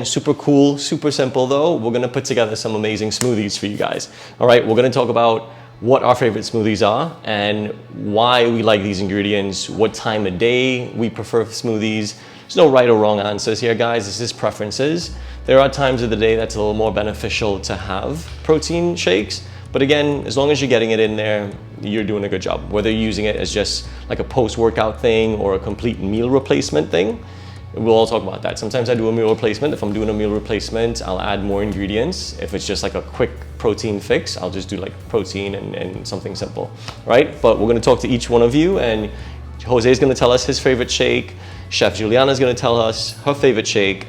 Super cool, super simple though. We're gonna put together some amazing smoothies for you guys. All right, we're gonna talk about what our favorite smoothies are and why we like these ingredients, what time of day we prefer smoothies. There's no right or wrong answers here, guys. This is preferences. There are times of the day that's a little more beneficial to have protein shakes. But again, as long as you're getting it in there, you're doing a good job. Whether you're using it as just like a post-workout thing or a complete meal replacement thing, we'll all talk about that. Sometimes I do a meal replacement. If I'm doing a meal replacement, I'll add more ingredients. If it's just like a quick protein fix, I'll just do like protein and something simple, right? But we're gonna talk to each one of you, and Jose's gonna tell us his favorite shake. Chef Juliana's gonna tell us her favorite shake.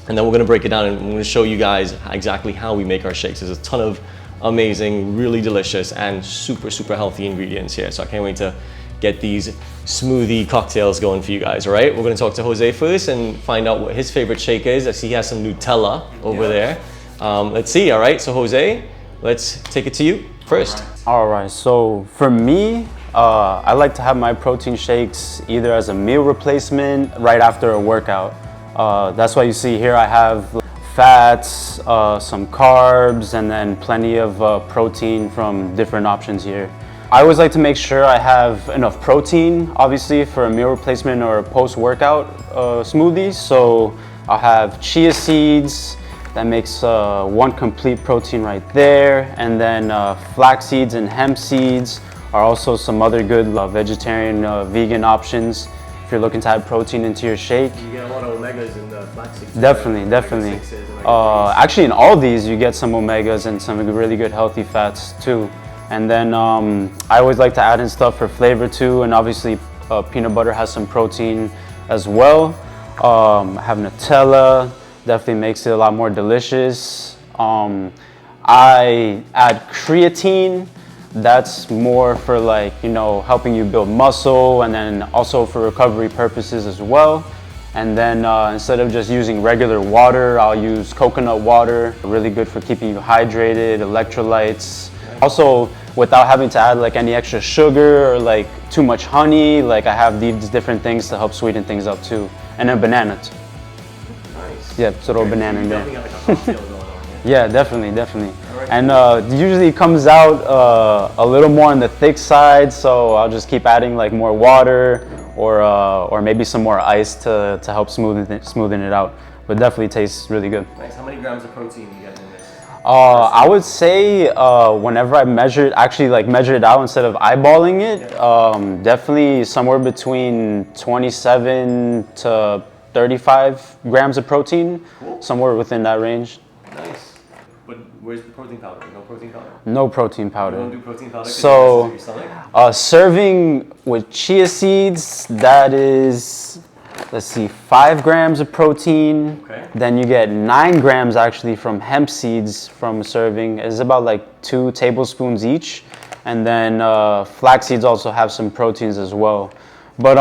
And then we're gonna break it down and I'm gonna show you guys exactly how we make our shakes. There's a ton of amazing, really delicious, and super, super healthy ingredients here. So I can't wait to get these smoothie cocktails going for you guys, all right? We're gonna talk to Jose first and find out what his favorite shake is. I see he has some Nutella over there. Let's see, all right? So Jose, let's take it to you first. All right, so for me, I like to have my protein shakes either as a meal replacement right after a workout. That's why you see here I have fats, some carbs, and then plenty of protein from different options here. I always like to make sure I have enough protein, obviously, for a meal replacement or a post-workout smoothie. So I'll have chia seeds, that makes one complete protein right there. And then flax seeds and hemp seeds are also some other good vegetarian, vegan options if you're looking to add protein into your shake. You get a lot of omegas in the flax seeds. Definitely, definitely. Actually, in all these, you get some omegas and some really good healthy fats too. And then I always like to add in stuff for flavor too, and obviously peanut butter has some protein as well. I have Nutella, definitely makes it a lot more delicious. I add creatine, that's more for like, you know, helping you build muscle and then also for recovery purposes as well. And then instead of just using regular water, I'll use coconut water, really good for keeping you hydrated, electrolytes. Also, without having to add like any extra sugar or like too much honey, like I have these different things to help sweeten things up too. And then banana too. Nice. Yeah, throw a banana in there. Got like a cocktail going on here. Yeah, definitely, definitely. Right. And usually it comes out a little more on the thick side, so I'll just keep adding like more water or maybe some more ice to help smoothen it out. But definitely tastes really good. Nice. How many grams of protein do you get in this? I would say whenever I measure it out instead of eyeballing it, definitely somewhere between 27 to 35 grams of protein, somewhere within that range. Nice. But where's the protein powder? No protein powder? No protein powder. You don't do protein powder? So, your stomach? serving with chia seeds, that is, let's see, 5 grams of protein. Okay. Then you get 9 grams actually from hemp seeds from a serving. It's about like 2 tablespoons each. And then flax seeds also have some proteins as well. But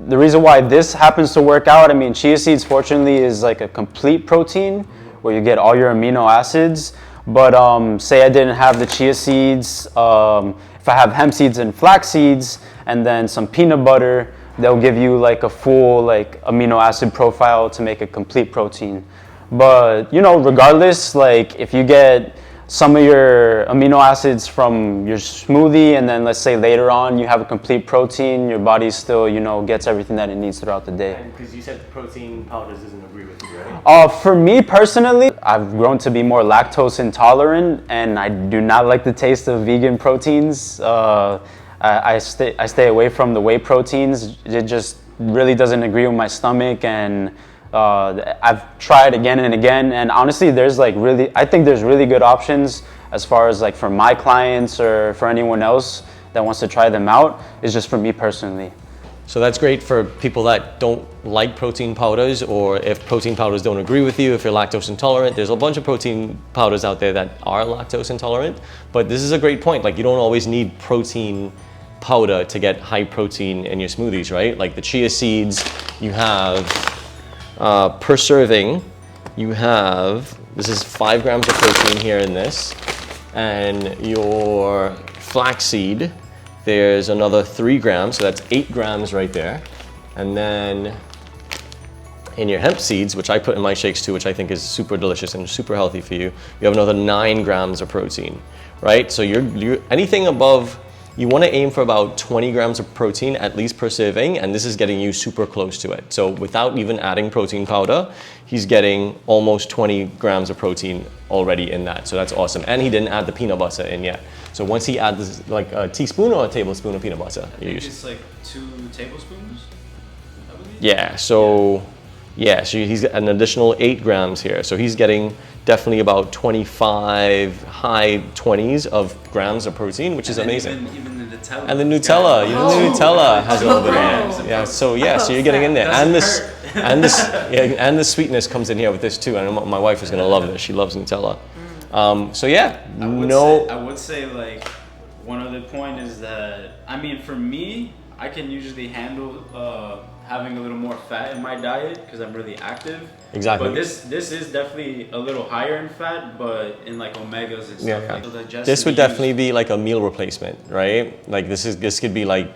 the reason why this happens to work out, I mean, chia seeds fortunately is like a complete protein where you get all your amino acids. But say I didn't have the chia seeds, if I have hemp seeds and flax seeds and then some peanut butter, they'll give you like a full like amino acid profile to make a complete protein. But you know, regardless, like if you get some of your amino acids from your smoothie and then let's say later on you have a complete protein, your body still, you know, gets everything that it needs throughout the day. Because you said the protein powders doesn't agree with you, right? For me personally, I've grown to be more lactose intolerant and I do not like the taste of vegan proteins. I stay away from the whey proteins. It just really doesn't agree with my stomach, and I've tried again and again, and honestly I think there's really good options as far as like for my clients or for anyone else that wants to try them out. It's just for me personally. So that's great for people that don't like protein powders, or if protein powders don't agree with you, if you're lactose intolerant. There's a bunch of protein powders out there that are lactose intolerant, but this is a great point. Like you don't always need protein powder to get high protein in your smoothies, right? Like the chia seeds, you have per serving, you have, this is 5 grams of protein here in this, and your flaxseed, there's another 3 grams, so that's 8 grams right there. And then in your hemp seeds, which I put in my shakes too, which I think is super delicious and super healthy for you, you have another 9 grams of protein, right? So you're anything above, you want to aim for about 20 grams of protein at least per serving, and this is getting you super close to it. So without even adding protein powder, he's getting almost 20 grams of protein already in that. So that's awesome. And he didn't add the peanut butter in yet. So once he adds like a teaspoon or a tablespoon of peanut butter, I think it's like 2 tablespoons, I believe. Yeah, so he's an additional 8 grams here. So he's getting definitely about 25, high 20s of grams of protein, which is amazing. Even the Nutella. And the Nutella has a little bit in it. Yeah, so you're getting in there. And the sweetness comes in here with this too. And my wife is gonna love this. She loves Nutella. I would say like one other point is that, I mean, for me, I can usually handle having a little more fat in my diet because I'm really active. Exactly. But this is definitely a little higher in fat, but in like omegas and stuff. Yeah. Like, this would definitely be like a meal replacement, right? Like this could be like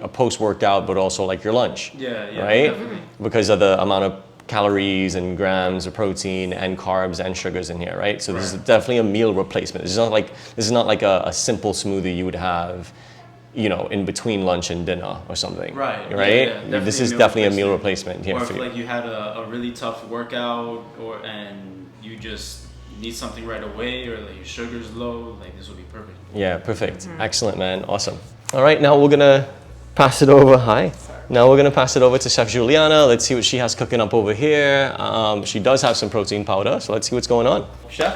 a post-workout, but also like your lunch. Yeah, right? Definitely. Because of the amount of calories and grams of protein and carbs and sugars in here, right? So this is definitely a meal replacement. This is not like a simple smoothie you would have, you know, in between lunch and dinner or something. Right. Yeah, this is definitely a meal replacement here or for if you. like you had a really tough workout and you just need something right away, or like your sugar's low, like this would be perfect. Yeah, perfect. Excellent, man. Awesome. All right, now we're gonna pass it over. Hi. Now we're gonna pass it over to Chef Juliana. Let's see what she has cooking up over here. She does have some protein powder, so let's see what's going on. Chef,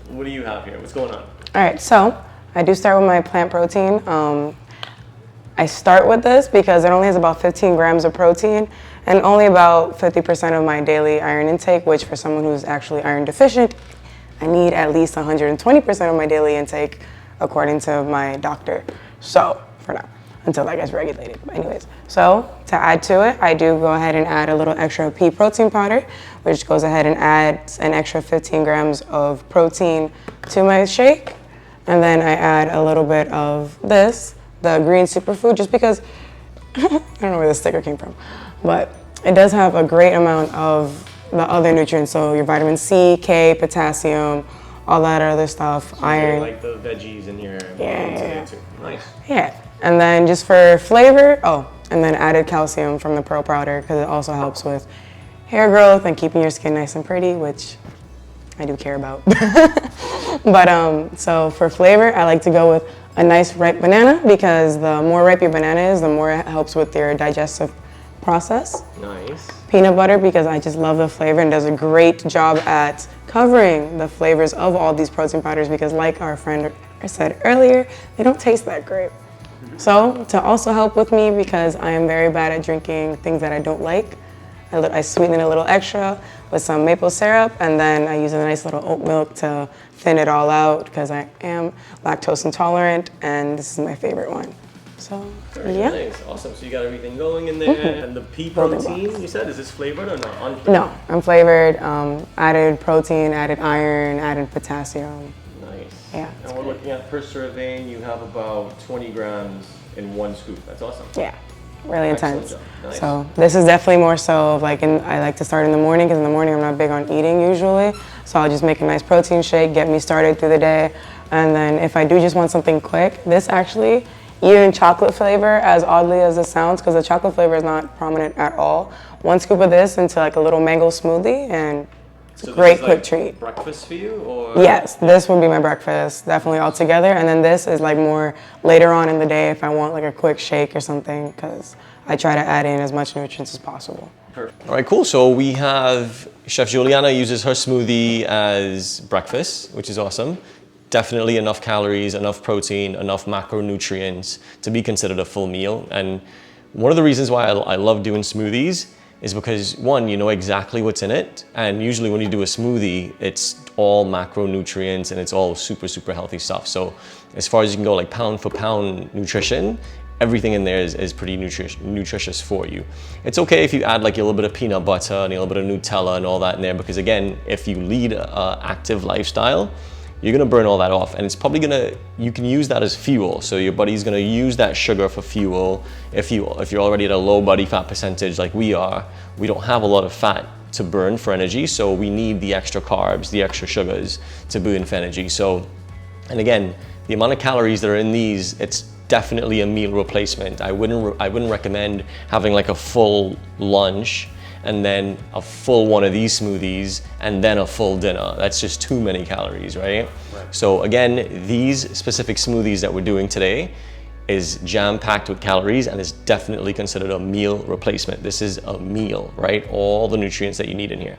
what do you have here? What's going on? All right, so I do start with my plant protein. I start with this because it only has about 15 grams of protein and only about 50% of my daily iron intake, which for someone who's actually iron deficient, I need at least 120% of my daily intake according to my doctor. So, for now, until that gets regulated. But anyways, so to add to it, I do go ahead and add a little extra pea protein powder, which goes ahead and adds an extra 15 grams of protein to my shake. And then I add a little bit of this, the green superfood, just because, I don't know where the sticker came from, but it does have a great amount of the other nutrients, so your vitamin C, K, potassium, all that other stuff, so iron. Like the veggies in here. Yeah. Nice. Yeah, and then just for flavor, and then added calcium from the pearl powder because it also helps with hair growth and keeping your skin nice and pretty, which I do care about. But so for flavor, I like to go with a nice ripe banana because the more ripe your banana is, the more it helps with your digestive process. Nice. Peanut butter because I just love the flavor and does a great job at covering the flavors of all these protein powders because like our friend said earlier, they don't taste that great. So to also help with me because I am very bad at drinking things that I don't like, I sweeten it a little extra with some maple syrup and then I use a nice little oat milk to thin it all out because I am lactose intolerant and this is my favorite one. So, Very nice. Awesome. So you got everything going in there. And the pea protein, you said, is this flavored or not? Unflavored? No, unflavored, added protein, added iron, added potassium. Nice. Yeah. And we're looking at per serving, you have about 20 grams in one scoop. That's awesome. Yeah, really intense. Nice. So this is definitely more so of like, I like to start in the morning because in the morning I'm not big on eating usually. So I'll just make a nice protein shake, get me started through the day. And then if I do just want something quick, this actually, even chocolate flavor, as oddly as it sounds, because the chocolate flavor is not prominent at all. One scoop of this into like a little mango smoothie and it's a great quick treat. Breakfast for you or? Yes, this would be my breakfast, definitely all together. And then this is like more later on in the day if I want like a quick shake or something, because I try to add in as much nutrients as possible. Perfect. All right, cool. So we have Chef Juliana uses her smoothie as breakfast, which is awesome. Definitely enough calories, enough protein, enough macronutrients to be considered a full meal. And one of the reasons why I love doing smoothies is because one, you know exactly what's in it. And usually when you do a smoothie, it's all macronutrients and it's all super, super healthy stuff. So as far as you can go, like pound for pound nutrition, everything in there is pretty nutritious for you. It's okay if you add like a little bit of peanut butter and a little bit of Nutella and all that in there, because again, if you lead an active lifestyle, you're gonna burn all that off, and it's probably you can use that as fuel. So your body's gonna use that sugar for fuel. If you're already at a low body fat percentage like we are, we don't have a lot of fat to burn for energy. So we need the extra carbs, the extra sugars to burn for energy. So, and again, the amount of calories that are in these, it's definitely a meal replacement. I wouldn't recommend having like a full lunch and then a full one of these smoothies and then a full dinner. That's just too many calories, right? So again, these specific smoothies that we're doing today is jam-packed with calories and is definitely considered a meal replacement. This is a meal, right? All the nutrients that you need in here.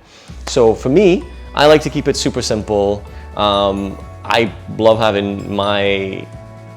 So for me, I like to keep it super simple. I love having my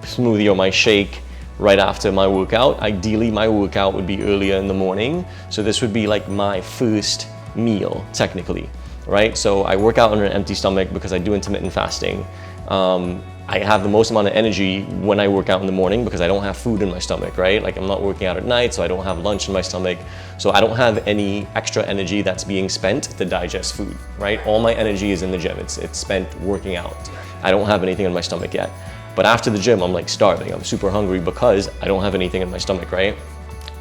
smoothie or my shake right after my workout. Ideally, my workout would be earlier in the morning. So this would be like my first meal, technically, right? So I work out on an empty stomach because I do intermittent fasting. I have the most amount of energy when I work out in the morning because I don't have food in my stomach, right? Like I'm not working out at night, so I don't have lunch in my stomach. So I don't have any extra energy that's being spent to digest food, right? All my energy is in the gym. It's spent working out. I don't have anything in my stomach yet. But after the gym, I'm like starving. I'm super hungry because I don't have anything in my stomach, right?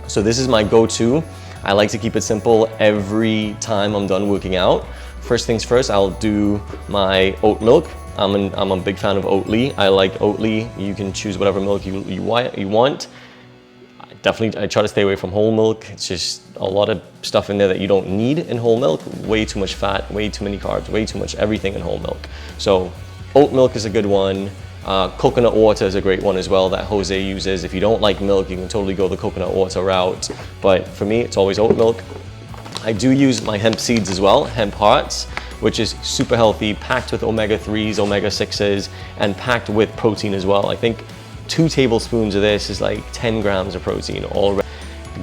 So this is my go-to. I like to keep it simple every time I'm done working out. First things first, I'll do my oat milk. I'm a big fan of Oatly. I like Oatly. You can choose whatever milk you want. I try to stay away from whole milk. It's just a lot of stuff in there that you don't need in whole milk. Way too much fat, way too many carbs, way too much everything in whole milk. So oat milk is a good one. Coconut water is a great one as well that Jose uses. If you don't like milk, you can totally go the coconut water route. But for me, it's always oat milk. I do use my hemp seeds as well, hemp hearts, which is super healthy, packed with omega-3s, omega-6s, and packed with protein as well. I think 2 tablespoons of this is like 10 grams of protein, all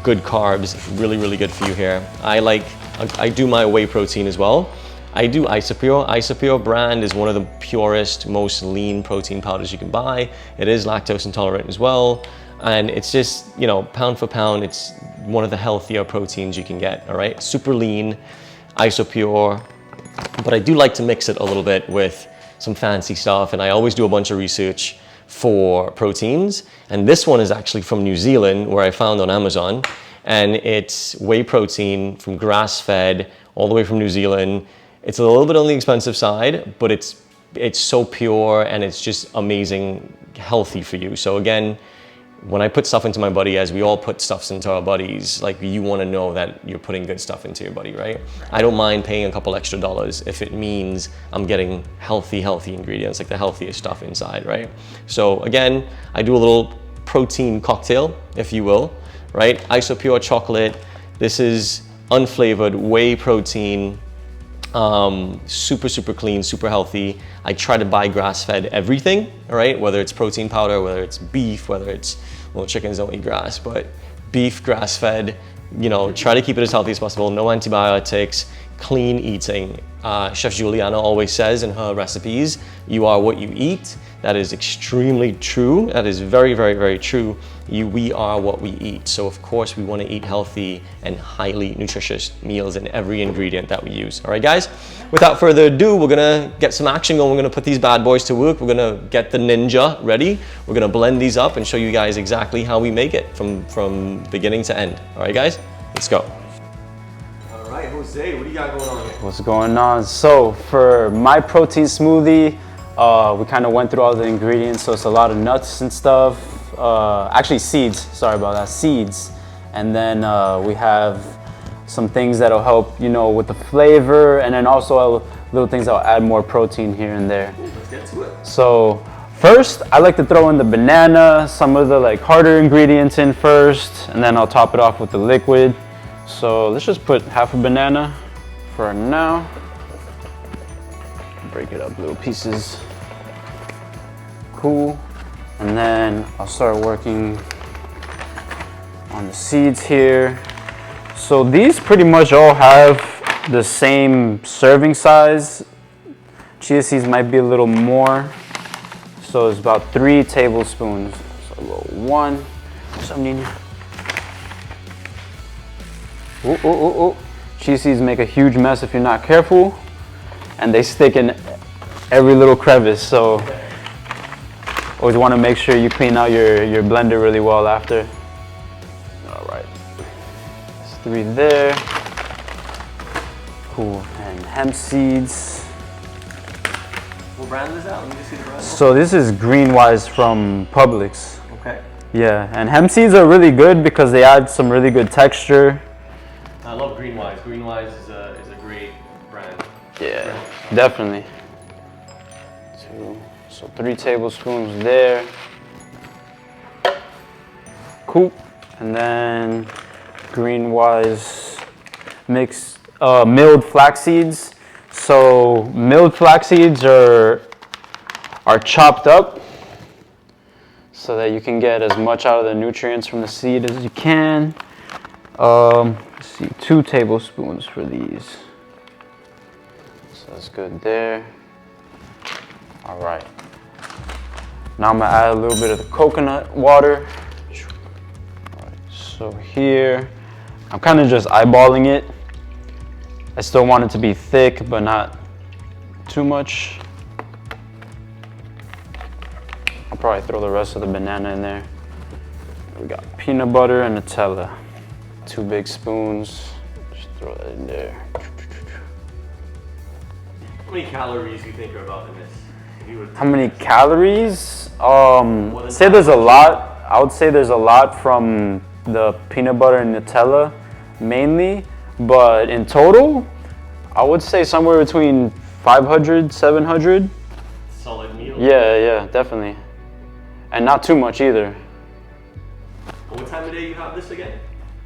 good carbs, really, really good for you here. I do my whey protein as well. I do Isopure. Isopure brand is one of the purest, most lean protein powders you can buy. It is lactose intolerant as well. And it's just, you know, pound for pound, it's one of the healthier proteins you can get, all right? Super lean, Isopure. But I do like to mix it a little bit with some fancy stuff, and I always do a bunch of research for proteins. And this one is actually from New Zealand, where I found on Amazon, and it's whey protein from grass-fed, all the way from New Zealand. It's a little bit on the expensive side, but it's so pure and it's just amazing, healthy for you. So again, when I put stuff into my body, as we all put stuff into our bodies, like you want to know that you're putting good stuff into your body, right? I don't mind paying a couple extra dollars if it means I'm getting healthy ingredients, like the healthiest stuff inside, right? So again, I do a little protein cocktail, if you will, right? Isopure chocolate. This is unflavored whey protein. Super, super clean, super healthy. I try to buy grass-fed everything, all right? Whether it's protein powder, whether it's beef, whether it's, well, chickens don't eat grass, but beef, grass-fed, you know, try to keep it as healthy as possible. No antibiotics, clean eating. Chef Juliana always says in her recipes, you are what you eat. That is extremely true. That is very, very, very true. We are what we eat. So of course we want to eat healthy and highly nutritious meals in every ingredient that we use. All right, guys, without further ado, we're gonna get some action going. We're gonna put these bad boys to work. We're gonna get the Ninja ready. We're gonna blend these up and show you guys exactly how we make it from beginning to end. All right, guys, let's go. All right, Jose, what do you got going on here? What's going on? So for my protein smoothie, we kind of went through all the ingredients, so it's a lot of nuts and stuff. Actually seeds, sorry about that, seeds. And then we have some things that'll help, you know, with the flavor, and then also little things that'll add more protein here and there. Let's get to it. So first, I like to throw in the banana, some of the like harder ingredients in first, and then I'll top it off with the liquid. So let's just put half a banana for now. Break it up little pieces. Cool. And then I'll start working on the seeds here. So these pretty much all have the same serving size. Chia seeds might be a little more. So it's about 3 tablespoons. So a little 1. Ooh. Chia seeds make a huge mess if you're not careful. And they stick in every little crevice. So always want to make sure you clean out your blender really well after. All right, there's 3 there. Cool. And hemp seeds. What brand is that? Let me just see the brand. So this is Greenwise from Publix. Okay. Yeah, and hemp seeds are really good because they add some really good texture. I love Greenwise. Greenwise is a great brand. Yeah, definitely. So 3 tablespoons there. Cool. And then Greenwise mixed milled flax seeds. So milled flax seeds are chopped up so that you can get as much out of the nutrients from the seed as you can. Let's see, 2 tablespoons for these. So that's good there. All right. Now I'm gonna add a little bit of the coconut water. All right, so here, I'm kind of just eyeballing it. I still want it to be thick, but not too much. I'll probably throw the rest of the banana in there. We got peanut butter and Nutella. 2 big spoons. Just throw that in there. How many calories do you think are about in this? How many calories? Say there's a lot. I would say there's a lot from the peanut butter and Nutella mainly, but in total, I would say somewhere between 500, 700. Solid meal. Yeah, definitely. And not too much either. What time of day you have this again?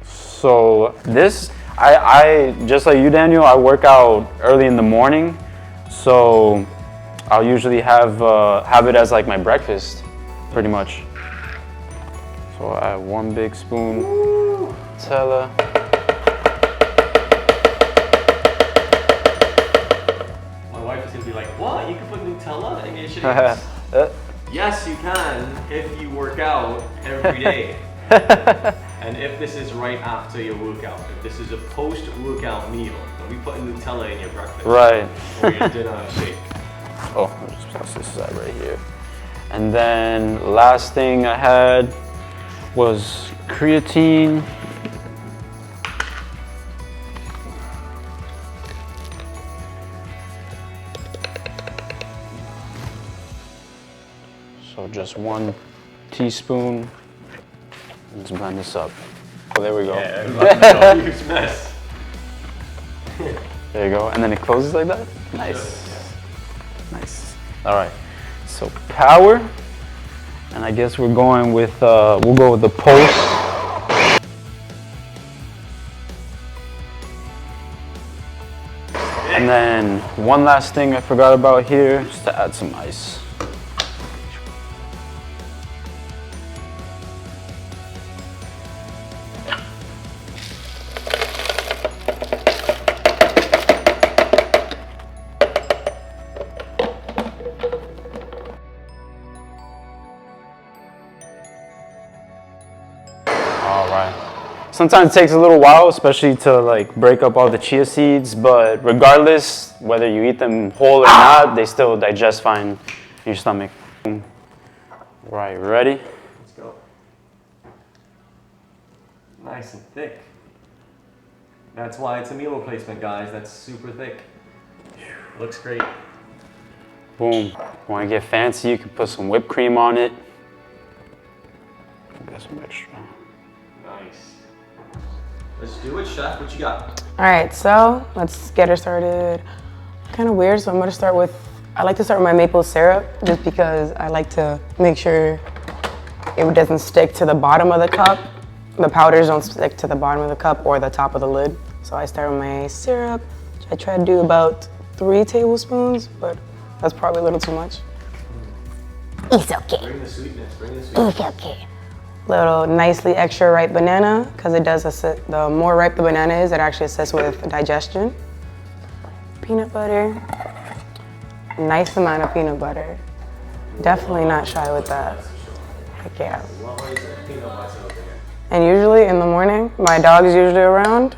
So this, I just like you, Daniel, I work out early in the morning, so I'll usually have it as like my breakfast, pretty much. So I add 1 big spoon Nutella. My wife is gonna be like, "What? You can put Nutella in your shakes?" Yes, you can if you work out every day. And if this is right after your workout, if this is a post-workout meal, don't be putting Nutella in your breakfast. Right. Or your dinner shake. Oh, I'll just toss this side right here. And then last thing I had was creatine. So just 1 teaspoon. Let's blend this up. Oh, there we go. Yeah, huge mess. There you go. And then it closes like that. Nice. Nice. All right. So power. And I guess we're going with, we'll go with the post. And then one last thing I forgot about here is to add some ice. Sometimes it takes a little while, especially to like break up all the chia seeds, but regardless, whether you eat them whole or not, they still digest fine in your stomach. Right, ready? Let's go. Nice and thick. That's why it's a meal replacement, guys. That's super thick. Looks great. Boom. Want to get fancy, you can put some whipped cream on it. Got some extra. Nice. Let's do it, chef. What you got? All right, so let's get her started. Kind of weird, so I'm gonna start with, I like to start with my maple syrup just because I like to make sure it doesn't stick to the bottom of the cup. The powders don't stick to the bottom of the cup or the top of the lid. So I start with my syrup. I try to do about 3 tablespoons, but that's probably a little too much. It's okay. Bring the sweetness, bring the sweetness. It's okay. Little nicely extra ripe banana, because it does assist, the more ripe the banana is, it actually assists with digestion. Peanut butter, nice amount of peanut butter. Definitely not shy with that. Heck yeah. And usually in the morning, my dog is usually around,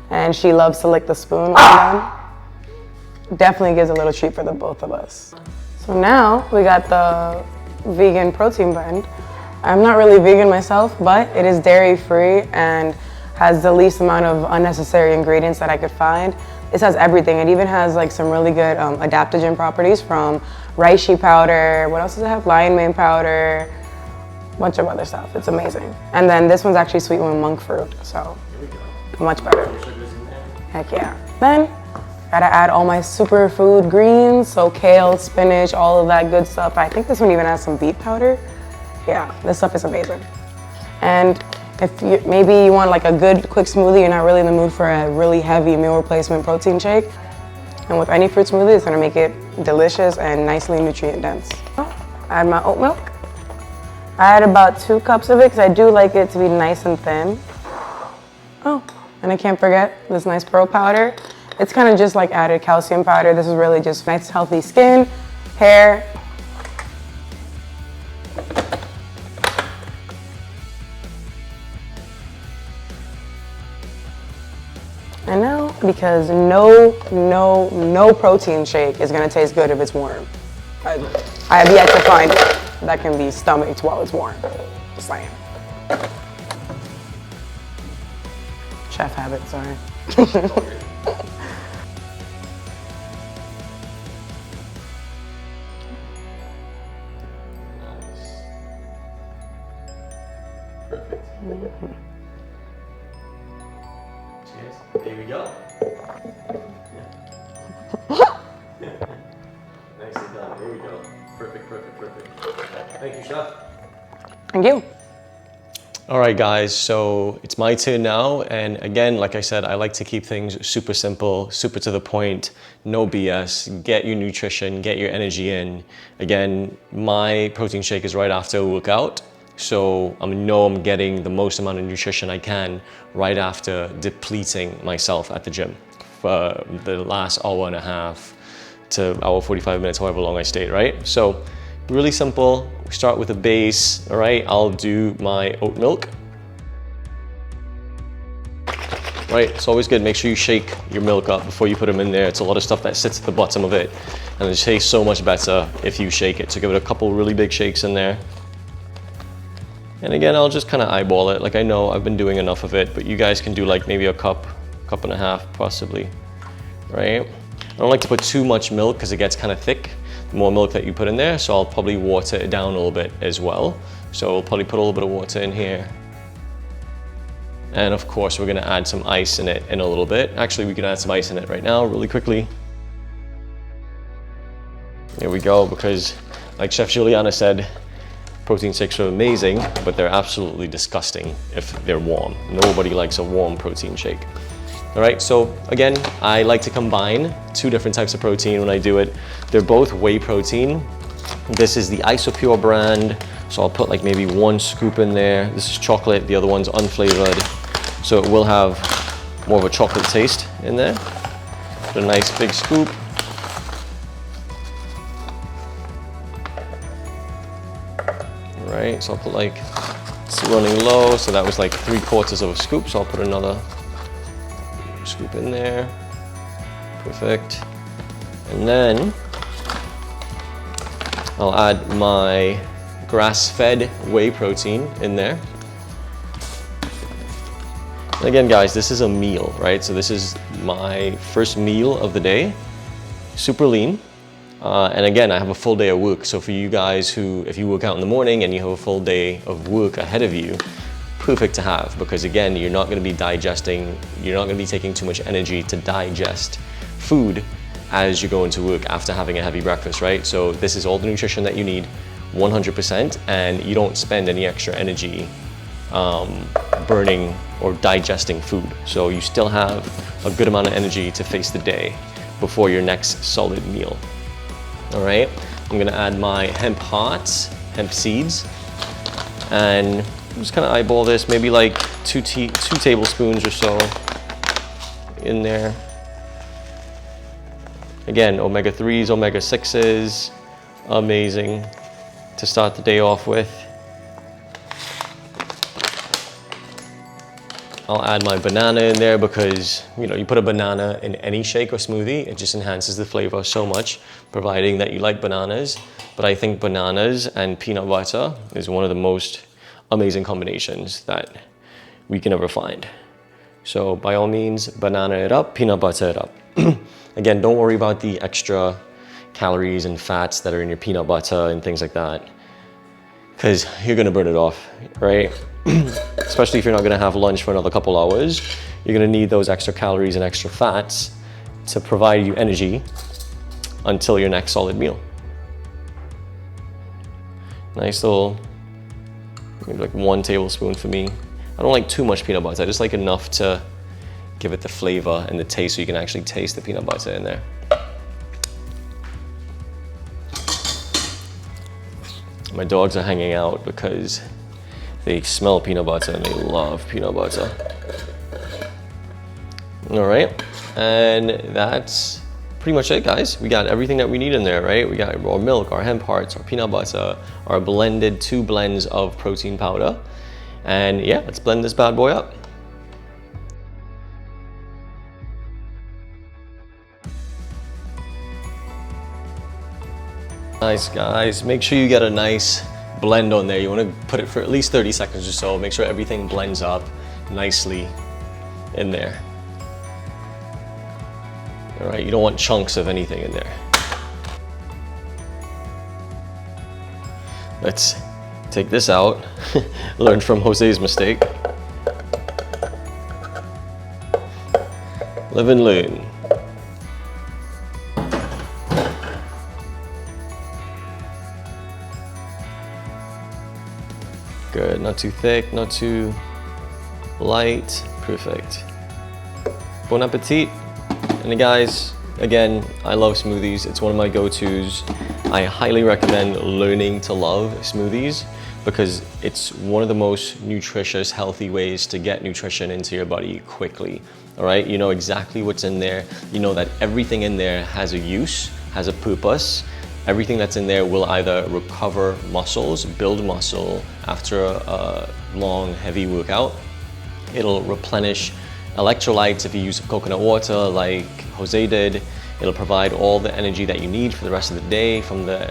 and she loves to lick the spoon when I'm done. Definitely gives a little treat for the both of us. So now we got the vegan protein blend. I'm not really vegan myself, but it is dairy free and has the least amount of unnecessary ingredients that I could find. This has everything. It even has like some really good adaptogen properties from reishi powder. What else does it have? Lion mane powder. Bunch of other stuff. It's amazing. And then this one's actually sweetened with monk fruit, so much better. Heck yeah. Then gotta add all my superfood greens, so kale, spinach, all of that good stuff. I think this one even has some beet powder. Yeah, this stuff is amazing. And if maybe you want like a good quick smoothie, you're not really in the mood for a really heavy meal replacement protein shake, and with any fruit smoothie, it's gonna make it delicious and nicely nutrient dense. Add my oat milk. I add about 2 cups of it because I do like it to be nice and thin. Oh, and I can't forget this nice pearl powder. It's kind of just like added calcium powder. This is really just nice, healthy skin, hair. And now, because no protein shake is gonna taste good if it's warm. I have yet to find it that can be stomached while it's warm. Just saying. Chef habit, sorry. Perfect. Cheers. There we go. Nicely done. There we go. Perfect, perfect, perfect. Thank you, Chef. Thank you. All right, guys, so it's my turn now. And again, like I said, I like to keep things super simple, super to the point, no BS. Get your nutrition, get your energy in. Again, my protein shake is right after a workout. So I know I'm getting the most amount of nutrition I can right after depleting myself at the gym for the last hour and a half to hour 45 minutes, however long I stayed, right? So really simple. We start with a base, all right? I'll do my oat milk. Right, it's always good. Make sure you shake your milk up before you put them in there. It's a lot of stuff that sits at the bottom of it, and it tastes so much better if you shake it. So give it a couple really big shakes in there. And again, I'll just kind of eyeball it. Like I know I've been doing enough of it, but you guys can do like maybe a cup and a half possibly, right? I don't like to put too much milk because it gets kind of thick, the more milk that you put in there. So I'll probably water it down a little bit as well. So I'll probably put a little bit of water in here. And of course, we're gonna add some ice in it in a little bit. Actually, we can add some ice in it right now, really quickly. There we go, because like Chef Juliana said, protein shakes are amazing, but they're absolutely disgusting if they're warm. Nobody likes a warm protein shake. All right, so again, I like to combine 2 different types of protein when I do it. They're both whey protein. This is the Isopure brand, so I'll put like maybe 1 scoop in there. This is chocolate, the other one's unflavored. So it will have more of a chocolate taste in there. Put a nice big scoop. Right, so I'll put like, it's running low, so that was like 3/4 of a scoop, so I'll put another scoop in there. Perfect. And then I'll add my grass-fed whey protein in there. And again, guys, this is a meal, right? So this is my first meal of the day, super lean. And again, I have a full day of work. So for you guys who, if you work out in the morning and you have a full day of work ahead of you, perfect to have, because again, you're not gonna be digesting, you're not gonna be taking too much energy to digest food as you go into work after having a heavy breakfast, right? So this is all the nutrition that you need, 100%, and you don't spend any extra energy burning or digesting food. So you still have a good amount of energy to face the day before your next solid meal. All right, I'm gonna add my hemp hearts, hemp seeds, and I'm just kind of eyeball this, maybe like 2 tablespoons or so in there. Again, omega-3s, omega-6s, amazing to start the day off with. I'll add my banana in there because, you know, you put a banana in any shake or smoothie, it just enhances the flavor so much, providing that you like bananas. But I think bananas and peanut butter is one of the most amazing combinations that we can ever find. So by all means, banana it up, peanut butter it up. Again, don't worry about the extra calories and fats that are in your peanut butter and things like that, because you're gonna burn it off, right? Especially if you're not gonna have lunch for another couple hours, you're gonna need those extra calories and extra fats to provide you energy until your next solid meal. Nice little, maybe like 1 tablespoon for me. I don't like too much peanut butter, I just like enough to give it the flavor and the taste so you can actually taste the peanut butter in there. My dogs are hanging out because they smell peanut butter and they love peanut butter. All right, and that's pretty much it, guys. We got everything that we need in there, right? We got our milk, our hemp hearts, our peanut butter, our blended 2 blends of protein powder. And yeah, let's blend this bad boy up. Nice, guys. Make sure you get a nice blend on there. You want to put it for at least 30 seconds or so. Make sure everything blends up nicely in there. All right, you don't want chunks of anything in there. Let's take this out. Learn from Jose's mistake. Live and learn. Good, not too thick, not too light, perfect. Bon appetit. And guys, again, I love smoothies. It's one of my go-tos. I highly recommend learning to love smoothies because it's one of the most nutritious, healthy ways to get nutrition into your body quickly. All right, you know exactly what's in there. You know that everything in there has a use, has a purpose. Everything that's in there will either recover muscles, build muscle after a long, heavy workout. It'll replenish electrolytes if you use coconut water like Jose did. It'll provide all the energy that you need for the rest of the day from the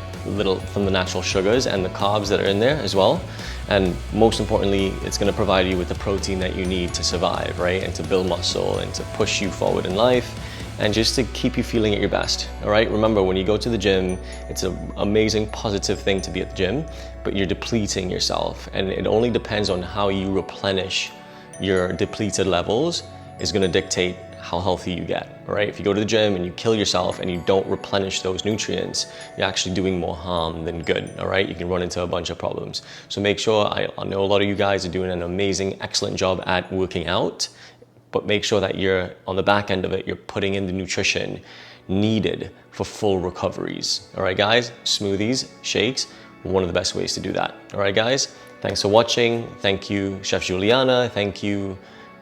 natural sugars and the carbs that are in there as well. And most importantly, it's gonna provide you with the protein that you need to survive, right? And to build muscle and to push you forward in life and just to keep you feeling at your best, all right? Remember, when you go to the gym, it's an amazing positive thing to be at the gym, but you're depleting yourself. And it only depends on how you replenish your depleted levels is gonna dictate how healthy you get, all right? If you go to the gym and you kill yourself and you don't replenish those nutrients, you're actually doing more harm than good, all right? You can run into a bunch of problems. So make sure, I know a lot of you guys are doing an amazing, excellent job at working out, but make sure that you're on the back end of it, you're putting in the nutrition needed for full recoveries. All right, guys, smoothies, shakes, one of the best ways to do that. All right, guys, thanks for watching. Thank you, Chef Juliana. Thank you,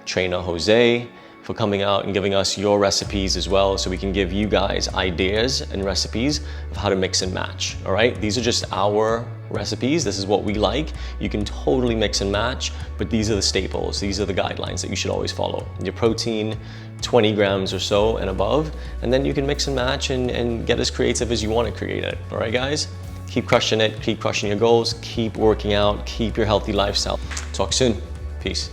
Trainer Jose, for coming out and giving us your recipes as well, so we can give you guys ideas and recipes of how to mix and match, all right? These are just our recipes. This is what we like. You can totally mix and match, but these are the staples. These are the guidelines that you should always follow. Your protein, 20 grams or so and above, and then you can mix and match and get as creative as you want to create it, all right, guys? Keep crushing it, keep crushing your goals, keep working out, keep your healthy lifestyle. Talk soon. Peace.